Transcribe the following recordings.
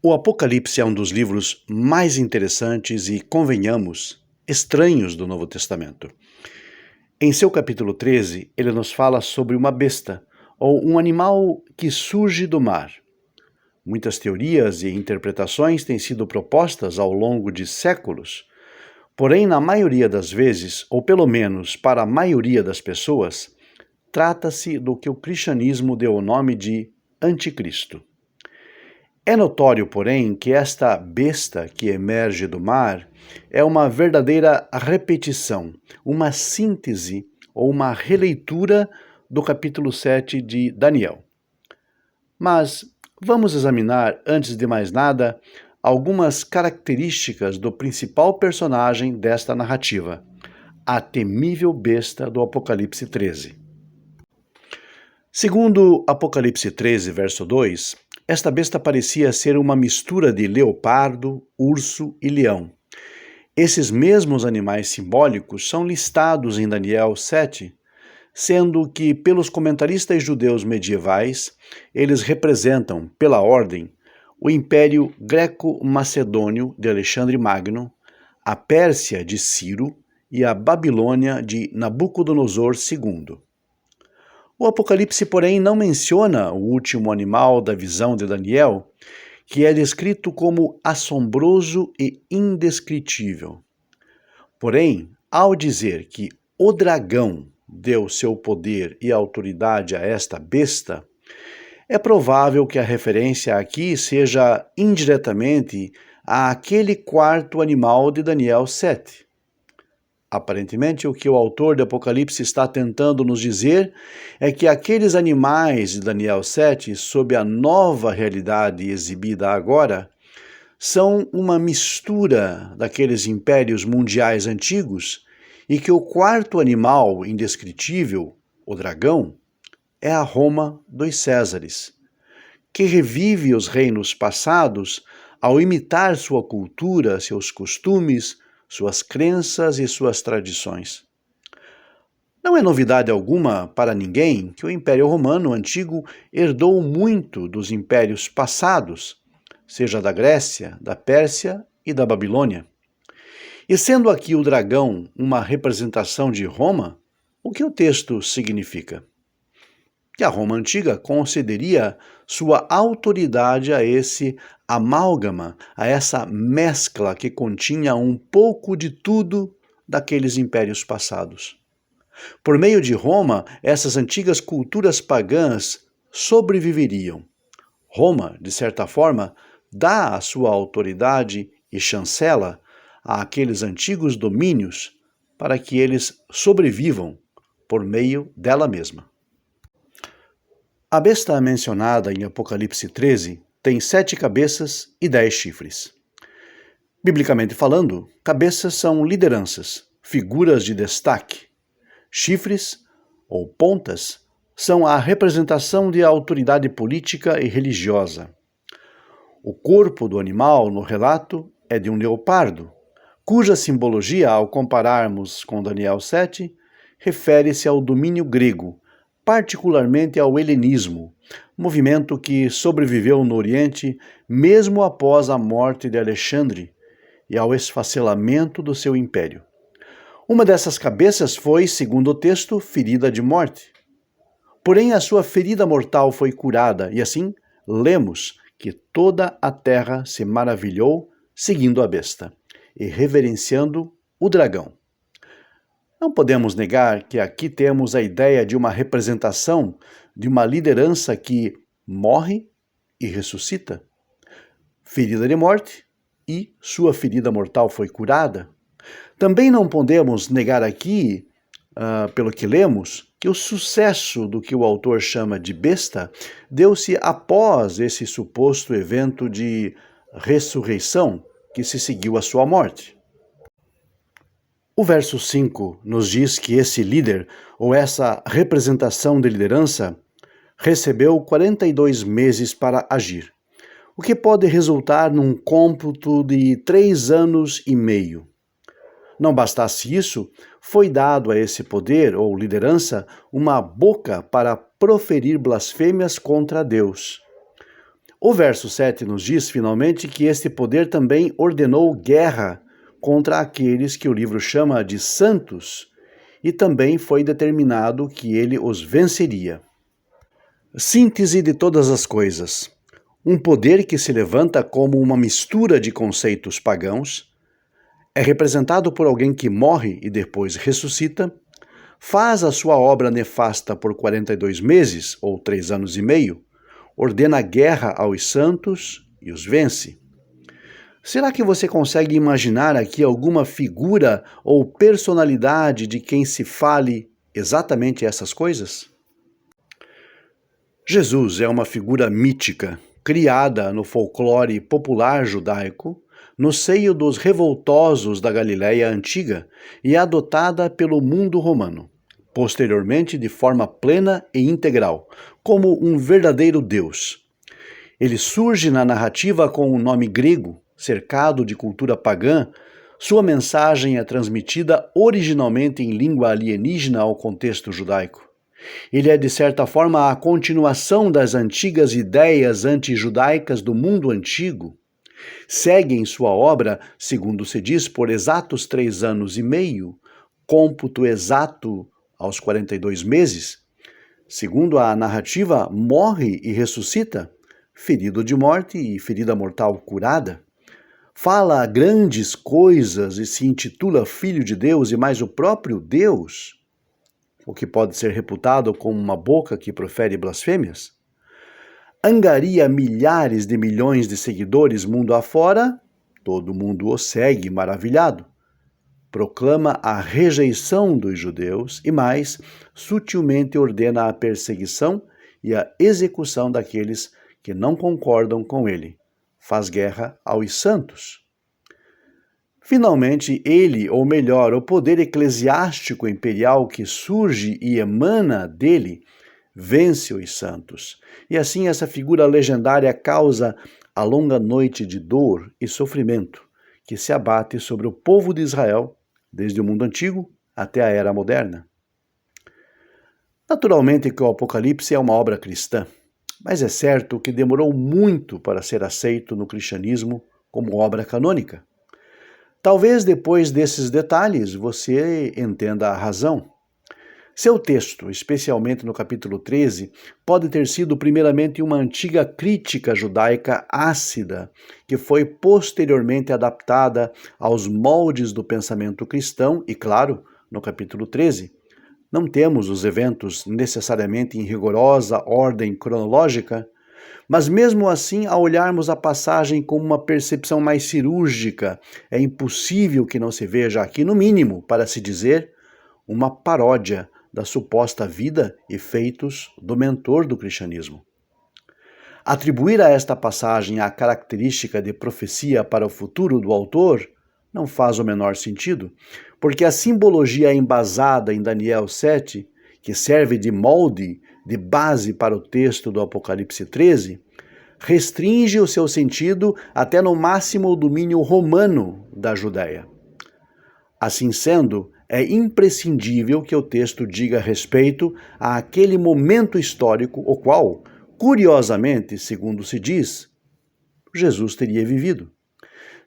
O Apocalipse é um dos livros mais interessantes e, convenhamos, estranhos do Novo Testamento. Em seu capítulo 13, ele nos fala sobre uma besta, ou um animal que surge do mar. Muitas teorias e interpretações têm sido propostas ao longo de séculos, porém, na maioria das vezes, ou pelo menos para a maioria das pessoas, trata-se do que o cristianismo deu o nome de Anticristo. É notório, porém, que esta besta que emerge do mar é uma verdadeira repetição, uma síntese ou uma releitura do capítulo 7 de Daniel. Mas vamos examinar, antes de mais nada, algumas características do principal personagem desta narrativa, a temível besta do Apocalipse 13. Segundo Apocalipse 13, verso 2, esta besta parecia ser uma mistura de leopardo, urso e leão. Esses mesmos animais simbólicos são listados em Daniel 7, sendo que, pelos comentaristas judeus medievais, eles representam, pela ordem, o Império Greco-Macedônio de Alexandre Magno, a Pérsia de Ciro e a Babilônia de Nabucodonosor II. O Apocalipse, porém, não menciona o último animal da visão de Daniel, que é descrito como assombroso e indescritível. Porém, ao dizer que o dragão deu seu poder e autoridade a esta besta, é provável que a referência aqui seja indiretamente àquele quarto animal de Daniel 7. Aparentemente, o que o autor de Apocalipse está tentando nos dizer é que aqueles animais de Daniel 7, sob a nova realidade exibida agora, são uma mistura daqueles impérios mundiais antigos e que o quarto animal indescritível, o dragão, é a Roma dos Césares, que revive os reinos passados ao imitar sua cultura, seus costumes, suas crenças e suas tradições. Não é novidade alguma para ninguém que o Império Romano antigo herdou muito dos impérios passados, seja da Grécia, da Pérsia e da Babilônia. E sendo aqui o dragão uma representação de Roma, o que o texto significa? Que a Roma antiga concederia sua autoridade a esse amálgama, a essa mescla que continha um pouco de tudo daqueles impérios passados. Por meio de Roma, essas antigas culturas pagãs sobreviveriam. Roma, de certa forma, dá a sua autoridade e chancela àqueles antigos domínios para que eles sobrevivam por meio dela mesma. A besta mencionada em Apocalipse 13 tem 7 cabeças e 10 chifres. Biblicamente falando, cabeças são lideranças, figuras de destaque. Chifres, ou pontas, são a representação de autoridade política e religiosa. O corpo do animal no relato é de um leopardo, cuja simbologia, ao compararmos com Daniel 7, refere-se ao domínio grego, particularmente ao helenismo, movimento que sobreviveu no Oriente mesmo após a morte de Alexandre e ao esfacelamento do seu império. Uma dessas cabeças foi, segundo o texto, ferida de morte. Porém, a sua ferida mortal foi curada, e assim lemos que toda a terra se maravilhou seguindo a besta e reverenciando o dragão. Não podemos negar que aqui temos a ideia de uma representação de uma liderança que morre e ressuscita. Ferida de morte e sua ferida mortal foi curada. Também não podemos negar aqui, pelo que lemos, que o sucesso do que o autor chama de besta deu-se após esse suposto evento de ressurreição que se seguiu à sua morte. O verso 5 nos diz que esse líder, ou essa representação de liderança, recebeu 42 meses para agir, o que pode resultar num cômputo de 3 anos e meio. Não bastasse isso, foi dado a esse poder ou liderança uma boca para proferir blasfêmias contra Deus. O verso 7 nos diz, finalmente, que este poder também ordenou guerra contra aqueles que o livro chama de santos, e também foi determinado que ele os venceria. Síntese de todas as coisas. Um poder que se levanta como uma mistura de conceitos pagãos, é representado por alguém que morre e depois ressuscita, faz a sua obra nefasta por 42 meses, ou 3 anos e meio, ordena guerra aos santos e os vence. Será que você consegue imaginar aqui alguma figura ou personalidade de quem se fale exatamente essas coisas? Jesus é uma figura mítica, criada no folclore popular judaico, no seio dos revoltosos da Galiléia antiga e adotada pelo mundo romano, posteriormente de forma plena e integral, como um verdadeiro Deus. Ele surge na narrativa com um nome grego, cercado de cultura pagã. Sua mensagem é transmitida originalmente em língua alienígena ao contexto judaico. Ele é, de certa forma, a continuação das antigas ideias anti-judaicas do mundo antigo. Segue em sua obra, segundo se diz, por exatos 3 anos e meio, cômputo exato aos 42 meses. Segundo a narrativa, morre e ressuscita, ferido de morte e ferida mortal curada. Fala grandes coisas e se intitula Filho de Deus e mais o próprio Deus, o que pode ser reputado como uma boca que profere blasfêmias. Angaria milhares de milhões de seguidores mundo afora, todo mundo o segue maravilhado. Proclama a rejeição dos judeus e mais, sutilmente ordena a perseguição e a execução daqueles que não concordam com ele. Faz guerra aos santos. Finalmente, ele, ou melhor, o poder eclesiástico imperial que surge e emana dele, vence os santos. E assim essa figura legendária causa a longa noite de dor e sofrimento que se abate sobre o povo de Israel, desde o mundo antigo até a era moderna. Naturalmente que o Apocalipse é uma obra cristã, mas é certo que demorou muito para ser aceito no cristianismo como obra canônica. Talvez depois desses detalhes você entenda a razão. Seu texto, especialmente no capítulo 13, pode ter sido primeiramente uma antiga crítica judaica ácida, que foi posteriormente adaptada aos moldes do pensamento cristão e, claro, no capítulo 13, não temos os eventos necessariamente em rigorosa ordem cronológica, mas mesmo assim, ao olharmos a passagem com uma percepção mais cirúrgica, é impossível que não se veja aqui, no mínimo, para se dizer, uma paródia da suposta vida e feitos do mentor do cristianismo. Atribuir a esta passagem a característica de profecia para o futuro do autor não faz o menor sentido, porque a simbologia embasada em Daniel 7, que serve de molde, de base para o texto do Apocalipse 13, restringe o seu sentido até no máximo o domínio romano da Judéia. Assim sendo, é imprescindível que o texto diga respeito àquele momento histórico, o qual, curiosamente, segundo se diz, Jesus teria vivido.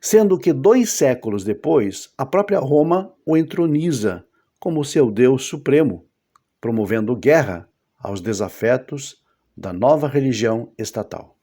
Sendo que 2 séculos depois, a própria Roma o entroniza como seu Deus supremo, promovendo guerra aos desafetos da nova religião estatal.